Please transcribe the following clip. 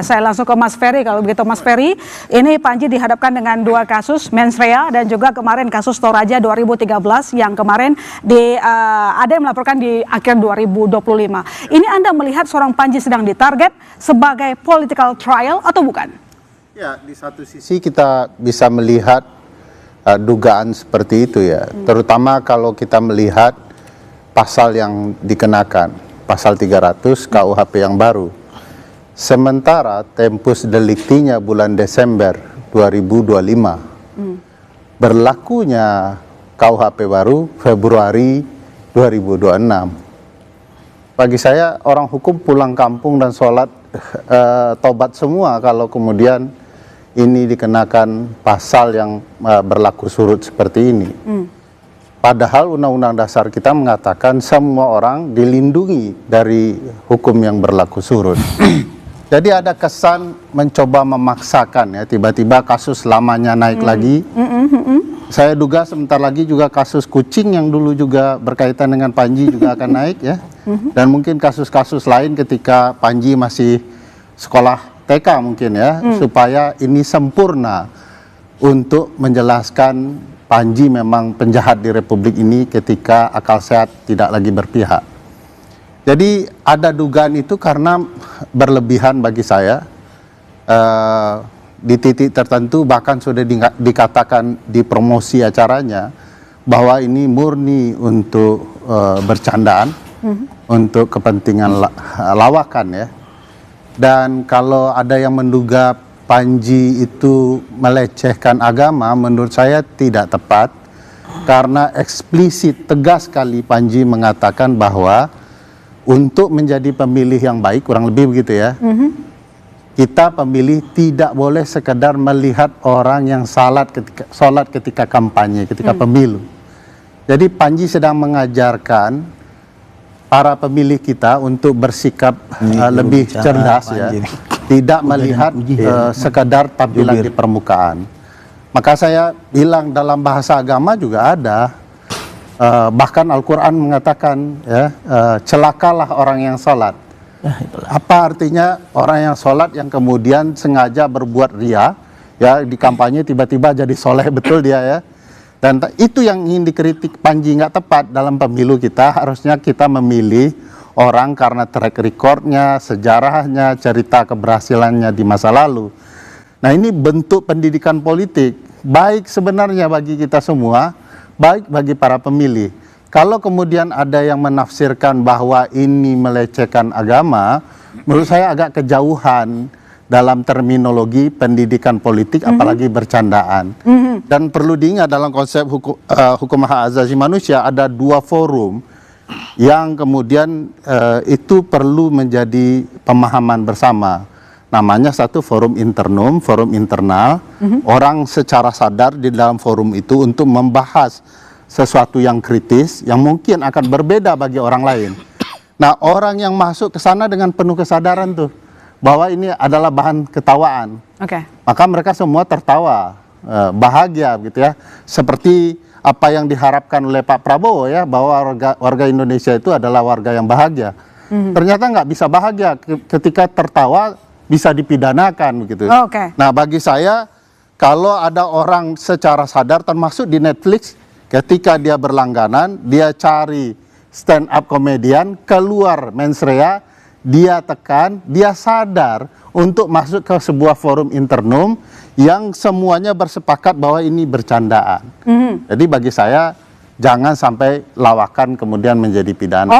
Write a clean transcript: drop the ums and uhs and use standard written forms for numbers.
Saya langsung ke Mas Ferry. Kalau begitu Mas Ferry, ini Panji dihadapkan dengan dua kasus mensrea dan juga kemarin kasus Toraja 2013 yang kemarin ada yang melaporkan di akhir 2025. Ini Anda melihat seorang Panji sedang ditarget sebagai political trial atau bukan? Ya, di satu sisi kita bisa melihat dugaan seperti itu ya, terutama kalau kita melihat pasal yang dikenakan, pasal 300 KUHP yang baru. Sementara tempus deliktinya bulan Desember 2025, berlakunya KUHP baru Februari 2026. Bagi saya orang hukum pulang kampung dan sholat tobat semua kalau kemudian ini dikenakan pasal yang berlaku surut seperti ini. Padahal Undang-Undang Dasar kita mengatakan semua orang dilindungi dari hukum yang berlaku surut. Jadi ada kesan mencoba memaksakan ya, tiba-tiba kasus lamanya naik lagi. Saya duga sebentar lagi juga kasus kucing yang dulu juga berkaitan dengan Panji juga akan naik ya. Dan mungkin kasus-kasus lain ketika Panji masih sekolah TK mungkin ya, supaya ini sempurna untuk menjelaskan Panji memang penjahat di Republik ini ketika akal sehat tidak lagi berpihak. Jadi ada dugaan itu karena berlebihan bagi saya, di titik tertentu bahkan sudah dikatakan di promosi acaranya bahwa ini murni untuk bercandaan, untuk kepentingan lawakan ya. Dan kalau ada yang menduga Panji itu melecehkan agama, menurut saya tidak tepat, karena eksplisit tegas sekali Panji mengatakan bahwa untuk menjadi pemilih yang baik, kurang lebih begitu ya, kita pemilih tidak boleh sekedar melihat orang yang sholat ketika kampanye, ketika pemilu. Jadi Panji sedang mengajarkan para pemilih kita untuk bersikap lebih cerdas ya, tidak melihat sekedar tampilan di permukaan. Maka saya bilang dalam bahasa agama juga ada, bahkan Al-Quran mengatakan ya, celakalah orang yang sholat. Apa artinya orang yang sholat yang kemudian sengaja berbuat ria ya, di kampanye tiba-tiba jadi soleh betul dia ya. Dan itu yang ingin dikritik Panji, nggak tepat dalam pemilu kita. Harusnya kita memilih orang karena track recordnya, sejarahnya, cerita keberhasilannya di masa lalu. Nah ini bentuk pendidikan politik baik sebenarnya bagi kita semua, baik bagi para pemilih. Kalau kemudian ada yang menafsirkan bahwa ini melecehkan agama, menurut saya agak kejauhan dalam terminologi pendidikan politik, apalagi bercandaan. Dan perlu diingat dalam konsep hukum hak asasi manusia ada dua forum yang kemudian itu perlu menjadi pemahaman bersama. Namanya satu forum internum, forum internal. Orang secara sadar di dalam forum itu untuk membahas sesuatu yang kritis yang mungkin akan berbeda bagi orang lain. Nah, orang yang masuk ke sana dengan penuh kesadaran tuh bahwa ini adalah bahan ketawaan. Maka mereka semua tertawa, bahagia gitu ya. Seperti apa yang diharapkan oleh Pak Prabowo ya, bahwa warga Indonesia itu adalah warga yang bahagia. Ternyata nggak bisa bahagia ketika tertawa, bisa dipidanakan begitu. Nah, bagi saya kalau ada orang secara sadar, termasuk di Netflix, ketika dia berlangganan, dia cari stand up komedian, keluar mensrea, dia tekan, dia sadar untuk masuk ke sebuah forum internum yang semuanya bersepakat bahwa ini bercandaan. Jadi bagi saya jangan sampai lawakan kemudian menjadi pidana.